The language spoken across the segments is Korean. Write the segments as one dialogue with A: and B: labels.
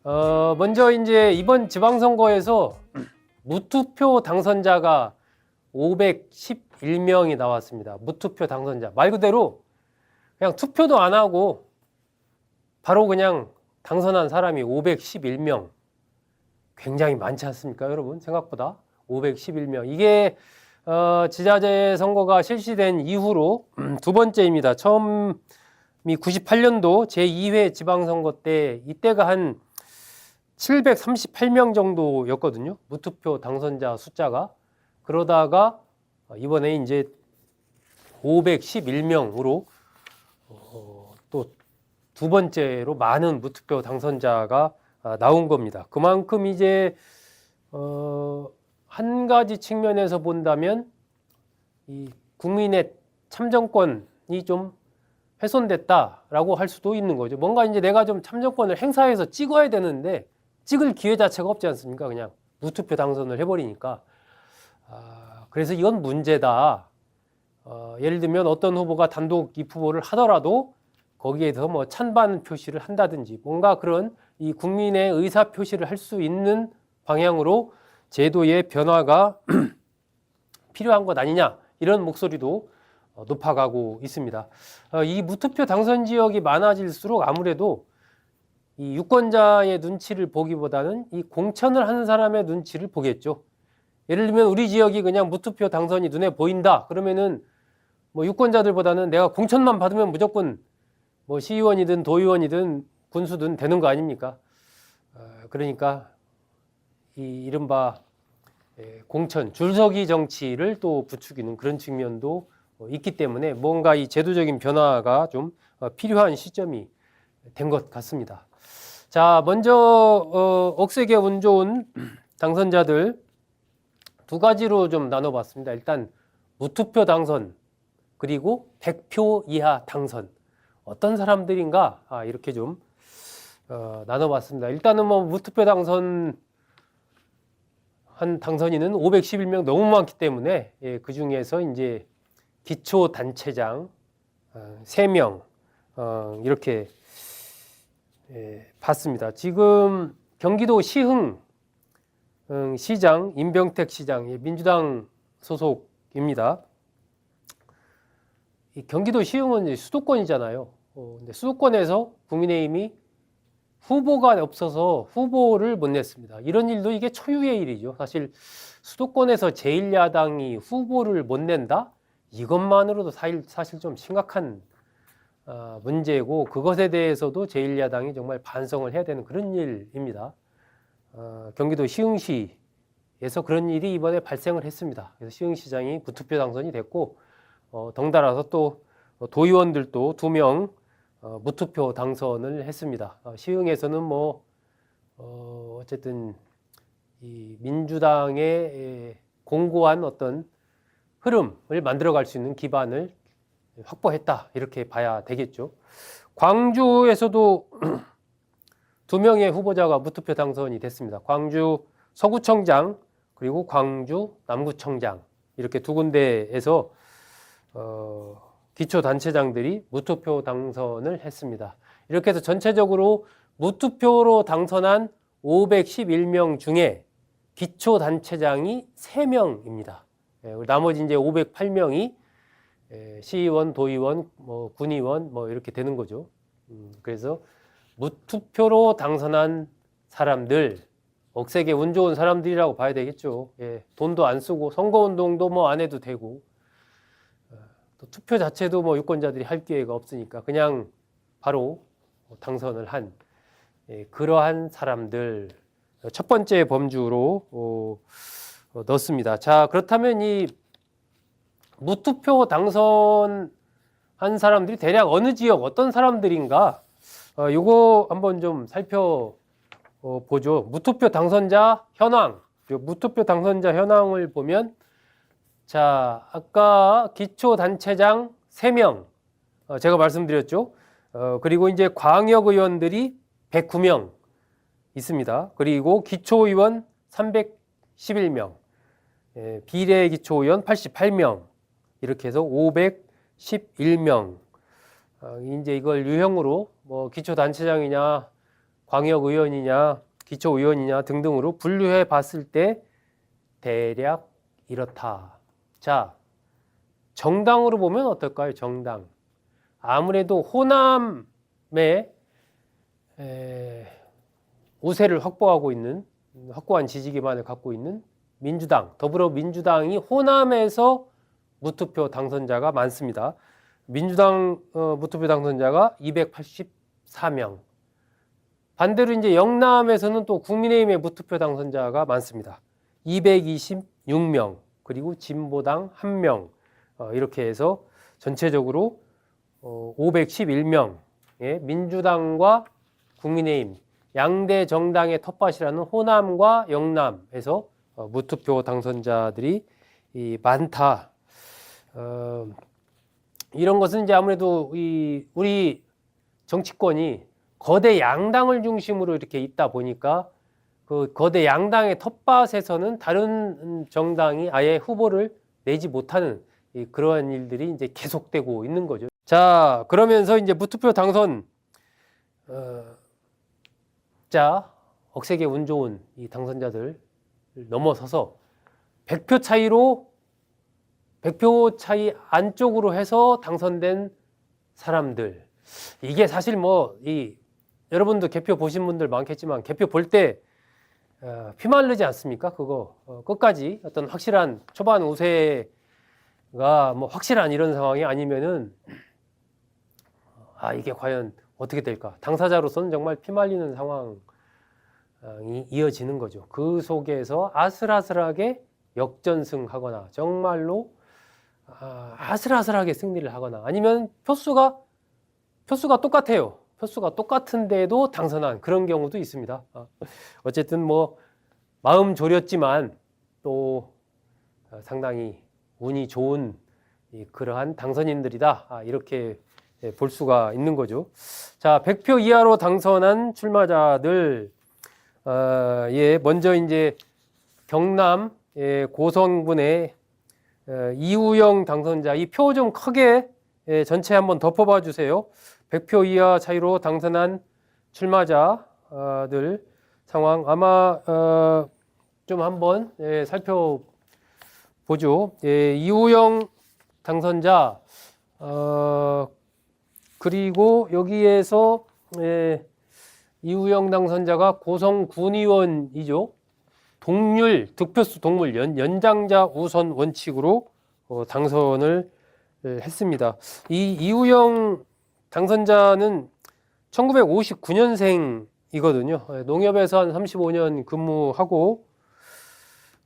A: 먼저 이제 이번 지방선거에서 무투표 당선자가 511명이 나왔습니다. 무투표 당선자. 말 그대로 그냥 투표도 안 하고 바로 그냥 당선한 사람이 511명. 굉장히 많지 않습니까, 여러분? 생각보다 511명. 이게 지자체 선거가 실시된 이후로 두 번째입니다. 처음이 98년도 제2회 지방선거 때 이때가 한 738명 정도였거든요. 무투표 당선자 숫자가. 그러다가 이번에 이제 511명으로 또 두 번째로 많은 무투표 당선자가 나온 겁니다. 그만큼 이제 한 가지 측면에서 본다면 이 국민의 참정권이 좀 훼손됐다라고 할 수도 있는 거죠. 뭔가 이제 내가 좀 참정권을 행사해서 찍어야 되는데 찍을 기회 자체가 없지 않습니까? 그냥 무투표 당선을 해버리니까. 그래서 이건 문제다. 예를 들면 어떤 후보가 단독 입후보를 하더라도 거기에 대해서 뭐 찬반 표시를 한다든지 뭔가 그런 이 국민의 의사 표시를 할 수 있는 방향으로 제도의 변화가 필요한 것 아니냐 이런 목소리도 높아가고 있습니다. 이 무투표 당선 지역이 많아질수록 아무래도 이 유권자의 눈치를 보기보다는 이 공천을 하는 사람의 눈치를 보겠죠. 예를 들면 우리 지역이 그냥 무투표 당선이 눈에 보인다 그러면은 뭐 유권자들보다는 내가 공천만 받으면 무조건 뭐 시의원이든 도의원이든 군수든 되는 거 아닙니까? 그러니까 이 이른바 공천, 줄서기 정치를 또 부추기는 그런 측면도 있기 때문에 뭔가 이 제도적인 변화가 좀 필요한 시점이 된 것 같습니다. 자, 먼저 억세게 운 좋은 당선자들 두 가지로 좀 나눠봤습니다. 일단 무투표 당선 그리고 100표 이하 당선 어떤 사람들인가 이렇게 좀 나눠봤습니다. 일단은 뭐 무투표 당선 한 당선인은 511명 너무 많기 때문에 그 중에서 이제 기초단체장 3명 이렇게 봤습니다. 지금 경기도 시흥 시장 임병택 시장 민주당 소속입니다. 이 경기도 시흥은 이제 수도권이잖아요. 근데 수도권에서 국민의힘이 후보가 없어서 후보를 못 냈습니다. 이런 일도 이게 초유의 일이죠. 사실 수도권에서 제1야당이 후보를 못 낸다? 이것만으로도 사실 좀 심각한 문제고 그것에 대해서도 제1야당이 정말 반성을 해야 되는 그런 일입니다. 경기도 시흥시에서 그런 일이 이번에 발생을 했습니다. 그래서 시흥시장이 무투표 당선이 됐고 덩달아서 또 도의원들도 2명 무투표 당선을 했습니다. 시흥에서는 뭐 어쨌든 이 민주당의 공고한 어떤 흐름을 만들어갈 수 있는 기반을 확보했다 이렇게 봐야 되겠죠. 광주에서도 2명의 후보자가 무투표 당선이 됐습니다. 광주 서구청장 그리고 광주 남구청장 이렇게 두 군데에서 기초단체장들이 무투표 당선을 했습니다. 이렇게 해서 전체적으로 무투표로 당선한 511명 중에 기초단체장이 3명입니다. 나머지 이제 508명이 시의원, 도의원, 뭐 군의원 뭐 이렇게 되는 거죠. 그래서 무투표로 당선한 사람들, 억세게 운 좋은 사람들이라고 봐야 되겠죠. 돈도 안 쓰고 선거운동도 뭐 안 해도 되고 또 투표 자체도 뭐 유권자들이 할 기회가 없으니까 그냥 바로 당선을 한 그러한 사람들 첫 번째 범주로 넣습니다. 자, 그렇다면 이 무투표 당선한 사람들이 대략 어느 지역 어떤 사람들인가 요거 한번 좀 살펴보죠. 무투표 당선자 현황 무투표 당선자 현황을 보면 자, 아까 기초단체장 3명 제가 말씀드렸죠. 그리고 이제 광역의원들이 109명 있습니다. 그리고 기초의원 311명, 비례기초의원 88명 이렇게 해서 511명. 이제 이걸 유형으로 뭐 기초단체장이냐 광역의원이냐 기초의원이냐 등등으로 분류해 봤을 때 대략 이렇다. 자, 정당으로 보면 어떨까요? 정당. 아무래도 호남에 우세를 확고한 지지 기반을 갖고 있는 민주당, 더불어민주당이 호남에서 무투표 당선자가 많습니다. 민주당 무투표 당선자가 284명. 반대로 이제 영남에서는 또 국민의힘의 무투표 당선자가 많습니다. 226명. 그리고 진보당 1명. 이렇게 해서 전체적으로 511명의 민주당과 국민의힘 양대 정당의 텃밭이라는 호남과 영남에서 무투표 당선자들이 많다. 이런 것은 이제 아무래도 우리 정치권이 거대 양당을 중심으로 이렇게 있다 보니까 그 거대 양당의 텃밭에서는 다른 정당이 아예 후보를 내지 못하는 그러한 일들이 이제 계속되고 있는 거죠. 자, 그러면서 이제 무투표 당선 억세게 운 좋은 이 당선자들 넘어서서 100표 차이 안쪽으로 해서 당선된 사람들. 이게 사실 여러분도 개표 보신 분들 많겠지만 개표 볼 때 피말르지 않습니까? 그거 끝까지 어떤 확실한 초반 우세가 확실한 이런 상황이 아니면은 이게 과연 어떻게 될까? 당사자로서는 정말 피말리는 상황이 이어지는 거죠. 그 속에서 아슬아슬하게 역전승하거나 정말로 아슬아슬하게 승리를 하거나 아니면 표수가 똑같아요. 표수가 똑같은데도 당선한 그런 경우도 있습니다. 어쨌든 마음 졸였지만 또 상당히 운이 좋은 그러한 당선인들이다. 이렇게 볼 수가 있는 거죠. 자, 100표 이하로 당선한 출마자들, 먼저 이제 경남 고성군의 이우영 당선자, 이 표 좀 크게 전체 한번 덮어봐 주세요. 100표 이하 차이로 당선한 출마자들 상황 아마 좀 한번 살펴보죠. 이우영 당선자 그리고 여기에서 이우영 당선자가 고성군의원이죠. 득표수 동률 연장자 우선 원칙으로 당선을 했습니다. 이 이우영 당선자는 1959년생이거든요. 농협에서 한 35년 근무하고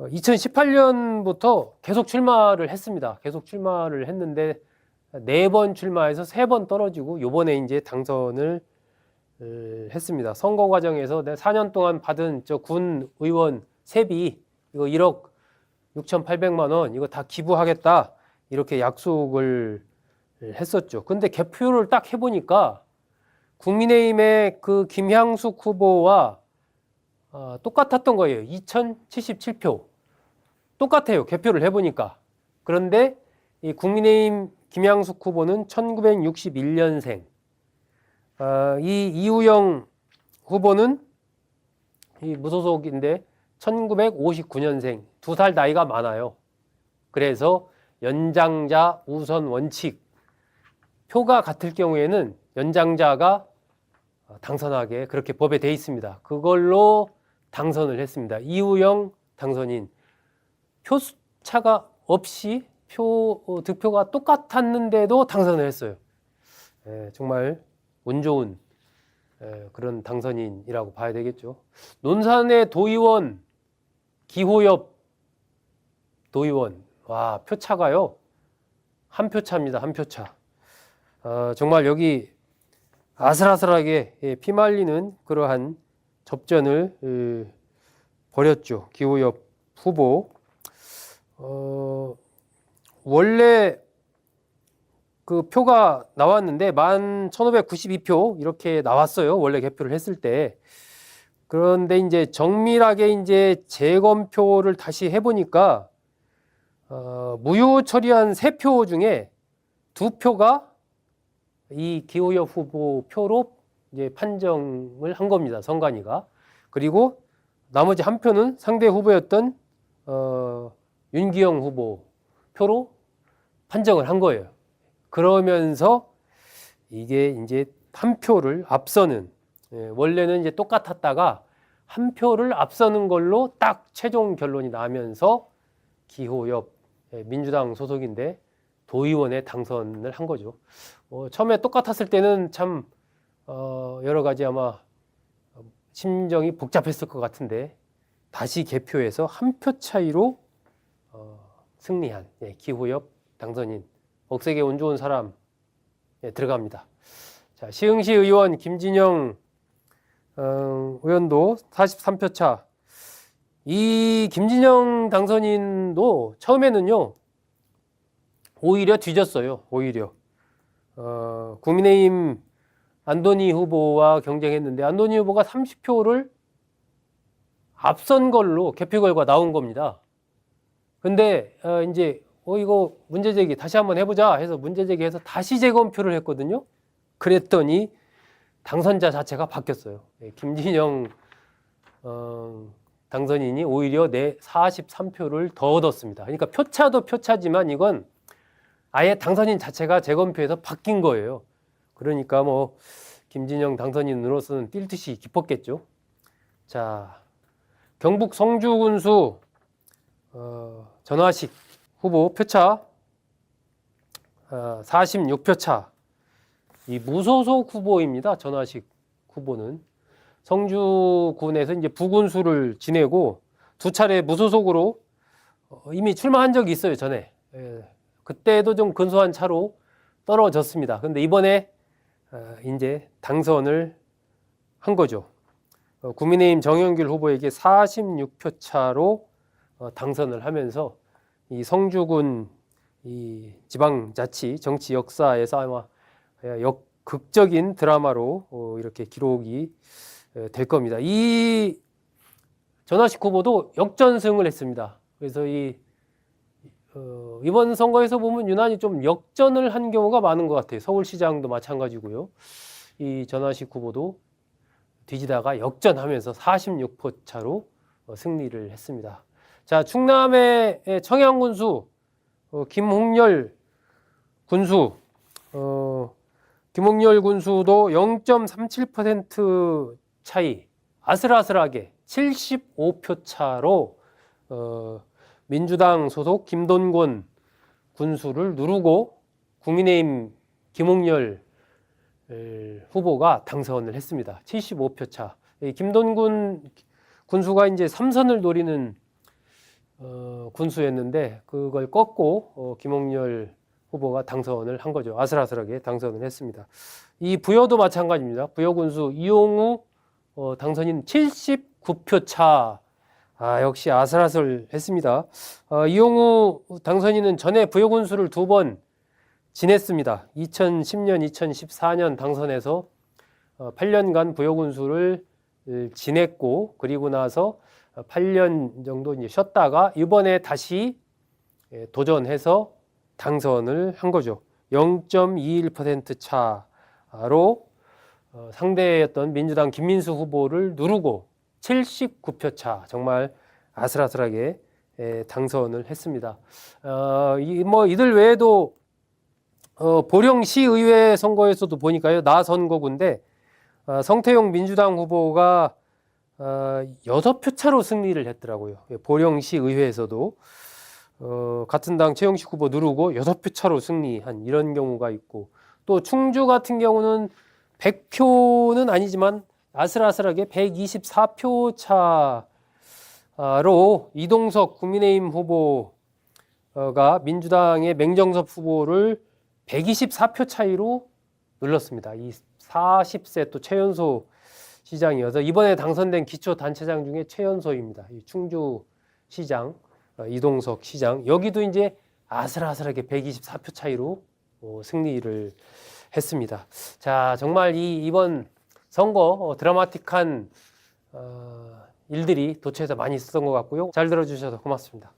A: 2018년부터 계속 출마를 했습니다. 계속 출마를 했는데 4번 출마해서 3번 떨어지고 요번에 이제 당선을 했습니다. 선거 과정에서 4년 동안 받은 군 의원 세비 이거 1억 6,800만 원 이거 다 기부하겠다 이렇게 약속을 했었죠. 근데 개표를 딱 해보니까 국민의힘의 그 김향숙 후보와 똑같았던 거예요. 2,077표 똑같아요. 개표를 해보니까. 그런데 이 국민의힘 김향숙 후보는 1961년생, 이 이우영 후보는 이 무소속인데 1959년생, 2살 나이가 많아요. 그래서 연장자 우선 원칙, 표가 같을 경우에는 연장자가 당선하게 그렇게 법에 돼 있습니다. 그걸로 당선을 했습니다. 이우영 당선인, 표차가 없이 득표가 똑같았는데도 당선을 했어요. 정말 운 좋은 그런 당선인이라고 봐야 되겠죠. 논산의 도의원 기호엽 도의원, 와, 표차가요 한 표 차입니다. 한 표 차. 정말 여기 아슬아슬하게 피말리는 그러한 접전을 벌였죠. 기호엽 후보. 원래 그 표가 나왔는데 11,592표 이렇게 나왔어요. 원래 개표를 했을 때. 그런데 이제 정밀하게 이제 재검표를 다시 해보니까 무효 처리한 3표 중에 2표가 이 기호엽 후보 표로 이제 판정을 한 겁니다. 선관위가. 그리고 나머지 한 표는 상대 후보였던 윤기영 후보 표로 판정을 한 거예요. 그러면서 이게 이제 한 표를 앞서는, 원래는 이제 똑같았다가 한 표를 앞서는 걸로 딱 최종 결론이 나면서 기호엽, 민주당 소속인데 도의원에 당선을 한 거죠. 처음에 똑같았을 때는 참 여러 가지 아마 심정이 복잡했을 것 같은데 다시 개표해서 한 표 차이로 승리한 기호엽 당선인, 억세게 운 좋은 사람 들어갑니다. 자, 시흥시 의원 김진영 의원도 43표 차. 이 김진영 당선인도 처음에는요 오히려 뒤졌어요. 오히려 국민의힘 안도니 후보와 경쟁했는데 안도니 후보가 30표를 앞선 걸로 개표 결과 나온 겁니다. 근데 이제 이거 문제제기 다시 한번 해보자 해서 문제제기해서 다시 재검표를 했거든요. 그랬더니 당선자 자체가 바뀌었어요. 김진영 당선인이 오히려 43표를 더 얻었습니다. 그러니까 표차도 표차지만 이건 아예 당선인 자체가 재검표에서 바뀐 거예요. 그러니까 뭐 김진영 당선인으로서는 뛸 듯이 기뻤겠죠. 자, 경북 성주군수 전화식 후보 표차 46표 차. 이 무소속 후보입니다. 전화식 후보는 성주군에서 이제 부군수를 지내고 두 차례 무소속으로 이미 출마한 적이 있어요. 전에. 그때도 좀 근소한 차로 떨어졌습니다. 근데 이번에 이제 당선을 한 거죠. 국민의힘 정영길 후보에게 46표 차로 당선을 하면서 이 성주군 이 지방자치 정치 역사에서 아마 극적인 드라마로 이렇게 기록이 될 겁니다. 이 전화식 후보도 역전승을 했습니다. 그래서 이번 선거에서 보면 유난히 좀 역전을 한 경우가 많은 것 같아요. 서울시장도 마찬가지고요. 이 전화식 후보도 뒤지다가 역전하면서 46표 차로 승리를 했습니다. 자, 충남의 청양군수 김홍렬 군수, 김홍렬 군수도 0.37% 차이, 아슬아슬하게 75표 차로 민주당 소속 김돈권 군수를 누르고 국민의힘 김홍렬 후보가 당선을 했습니다. 75표 차. 김돈권 군수가 이제 3선을 노리는 군수였는데 그걸 꺾고 김홍렬 후보가 당선을 한 거죠. 아슬아슬하게 당선을 했습니다. 이 부여도 마찬가지입니다. 부여 군수 이용우 당선인 79표 차. 역시 아슬아슬했습니다. 이용우 당선인은 전에 부여 군수를 두 번 지냈습니다. 2010년, 2014년 당선해서 8년간 부여 군수를 지냈고 그리고 나서 8년 정도 이제 쉬었다가 이번에 다시 도전해서 당선을 한 거죠. 0.21% 차로 상대였던 민주당 김민수 후보를 누르고 79표 차, 정말 아슬아슬하게 당선을 했습니다. 이들 외에도 보령시의회 선거에서도 보니까요, 나 선거구인데 성태용 민주당 후보가 6표 차로 승리를 했더라고요. 보령시의회에서도 같은 당 최영식 후보 누르고 6표 차로 승리한 이런 경우가 있고, 또 충주 같은 경우는 100표는 아니지만 아슬아슬하게 124표 차로 이동석 국민의힘 후보가 민주당의 맹정섭 후보를 124표 차이로 눌렀습니다. 이 40세 또 최연소 시장이어서 이번에 당선된 기초단체장 중에 최연소입니다. 이 충주시장, 이동석 시장, 여기도 이제 아슬아슬하게 124표 차이로 승리를 했습니다. 자, 정말 이번 선거 드라마틱한 일들이 도처에서 많이 있었던 것 같고요. 잘 들어주셔서 고맙습니다.